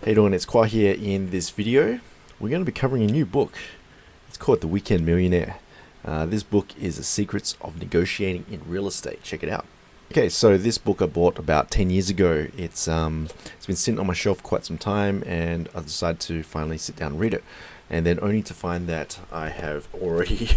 How you doing? It's Khoa here. In this video, we're going to be covering a new book. It's called The Weekend Millionaire. This book is The Secrets of Negotiating in Real Estate. Check it out. Okay, so this book I bought about 10 years ago. It's been sitting on my shelf quite some time, and I decided to finally sit down and read it. And then only to find that I have already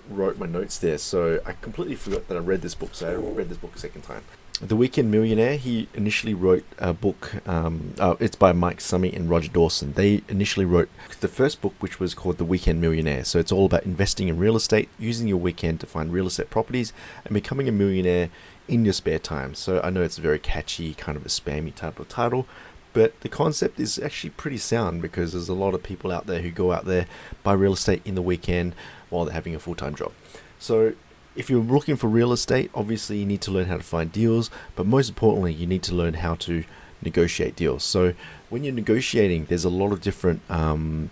wrote my notes there. So I completely forgot that I read this book. So I read this book a second time. The Weekend Millionaire, he initially wrote a book, it's by Mike Summey and Roger Dawson. They initially wrote the first book, which was called The Weekend Millionaire. So it's all about investing in real estate, using your weekend to find real estate properties, and becoming a millionaire in your spare time. So I know it's a very catchy, kind of a spammy type of title, but the concept is actually pretty sound, because there's a lot of people out there who go out there, buy real estate in the weekend while they're having a full-time job. So if you're looking for real estate, obviously you need to learn how to find deals, but most importantly, you need to learn how to negotiate deals. So when you're negotiating, there's a lot of different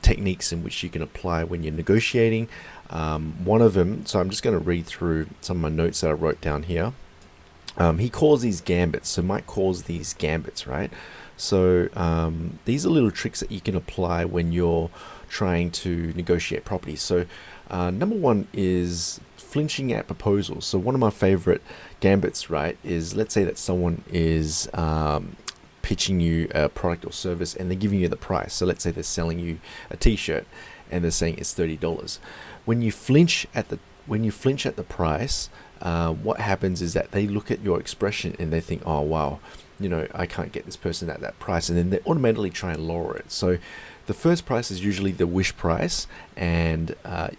techniques in which you can apply when you're negotiating. One of them, so I'm just going to read through some of my notes that I wrote down here. He calls these gambits. So Mike calls these gambits, right? So these are little tricks that you can apply when you're trying to negotiate property. So number one is flinching out proposals. So one of my favorite gambits, right, is let's say that someone is pitching you a product or service and they're giving you the price. So let's say they're selling you a t-shirt and they're saying it's $30. When you flinch at the price, what happens is that they look at your expression and they think, oh wow, you know, I can't get this person at that price, and then they automatically try and lower it. So the first price is usually the wish price, and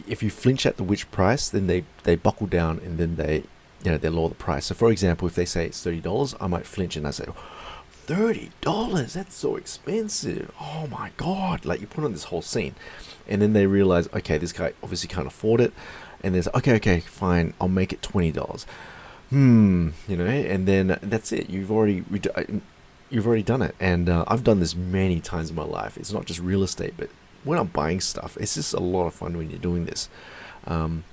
if you flinch at the wish price, then they buckle down, and then they lower the price. So for example, if they say it's $30, I might flinch and I say, $30? That's so expensive. Oh my God. Like, you put on this whole scene, and then they realize, okay, this guy obviously can't afford it, and there's okay, fine, I'll make it $20. You know, and then that's it. You've already done it. And I've done this many times in my life. It's not just real estate, but when I'm buying stuff, it's just a lot of fun when you're doing this. And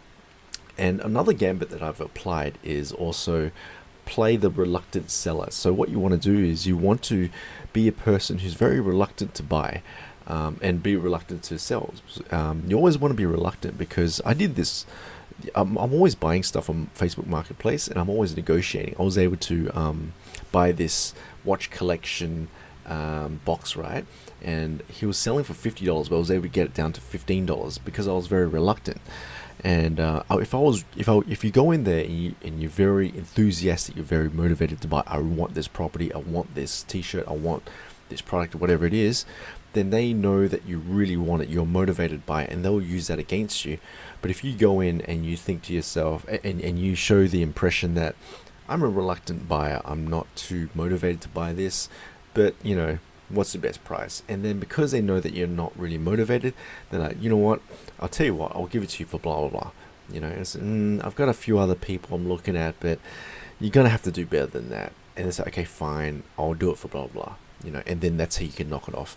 another gambit that I've applied is also play the reluctant seller. So what you want to do is you want to be a person who's very reluctant to buy, and be reluctant to sell. You always want to be reluctant, because I did this. I'm always buying stuff on Facebook Marketplace, and I'm always negotiating. I was able to buy this watch collection box, right? And he was selling for $50, but I was able to get it down to $15 because I was very reluctant. And if you go in there and you're very enthusiastic, you're very motivated to buy, I want this property, I want this t-shirt, I want this product, or whatever it is, then they know that you really want it, you're motivated by it, and they'll use that against you. But if you go in and you think to yourself, and you show the impression that I'm a reluctant buyer, I'm not too motivated to buy this, but you know, what's the best price? And then because they know that you're not really motivated, they're like, you know what, I'll tell you what, I'll give it to you for blah blah blah. You know, it's, I've got a few other people I'm looking at, but you're gonna have to do better than that. And it's like, okay, fine, I'll do it for blah blah. You know, and then that's how you can knock it off.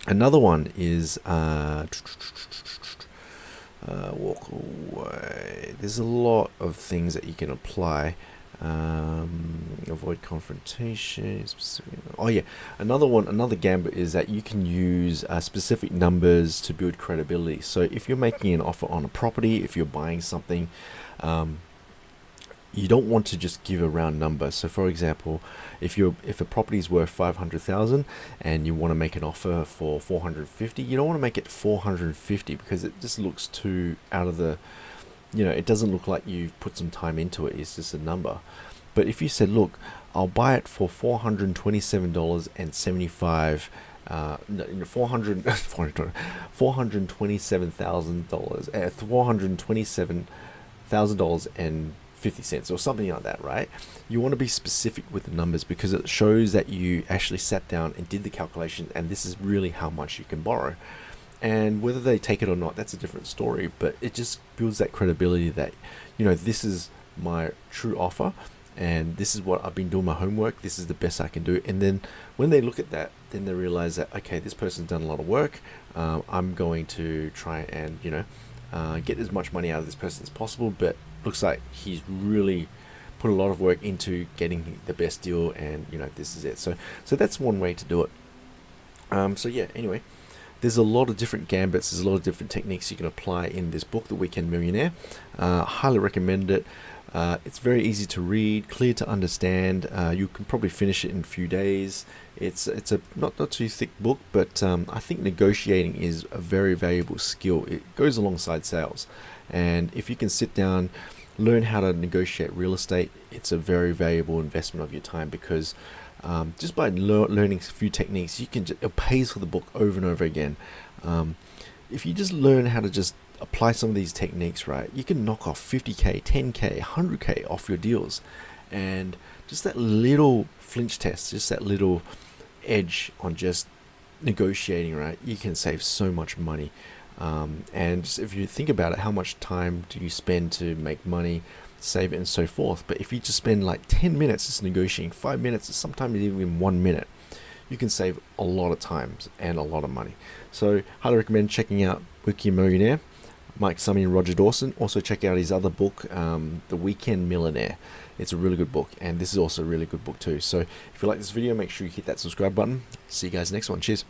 Another one is walk away. There's a lot of things that you can apply. Avoid confrontation. Oh yeah, another gambit is that you can use specific numbers to build credibility. So if you're making an offer on a property, if you're buying something, you don't want to just give a round number. So for example, if a property is worth 500,000 and you want to make an offer for 450, you don't want to make it 450, because it just looks too out of the, you know, it doesn't look like you've put some time into it. It's just a number. But if you said, look, I'll buy it for $427.75, $427,050 or something like that, right? You want to be specific with the numbers, because it shows that you actually sat down and did the calculation, and this is really how much you can borrow. And whether they take it or not, that's a different story, but it just builds that credibility that, you know, this is my true offer, and this is what I've been doing my homework, this is the best I can do. And then when they look at that, then they realize that, okay, this person's done a lot of work, I'm going to try and, you know, get as much money out of this person as possible, but looks like he's really put a lot of work into getting the best deal, and this is it. So that's one way to do it. So yeah, anyway, there's a lot of different gambits, there's a lot of different techniques you can apply in this book, The Weekend Millionaire. Highly recommend it. It's very easy to read, clear to understand. You can probably finish it in a few days. It's a not too thick book, but I think negotiating is a very valuable skill. It goes alongside sales, and if you can sit down, learn how to negotiate real estate, it's a very valuable investment of your time, because just by learning a few techniques, it pays for the book over and over again. If you just learn how to just apply some of these techniques, right, you can knock off 50k, 10k, 100k off your deals. And just that little flinch test, just that little edge on just negotiating, right, you can save so much money. And just if you think about it, how much time do you spend to make money, save it, and so forth? But if you just spend like 10 minutes just negotiating, 5 minutes, sometimes even 1 minute, you can save a lot of times and a lot of money. So highly recommend checking out Weekend Millionaire, Mike Summey and Roger Dawson. Also check out his other book, The Weekend Millionaire. It's a really good book, and this is also a really good book too. So if you like this video, make sure you hit that subscribe button. See you guys next one. Cheers.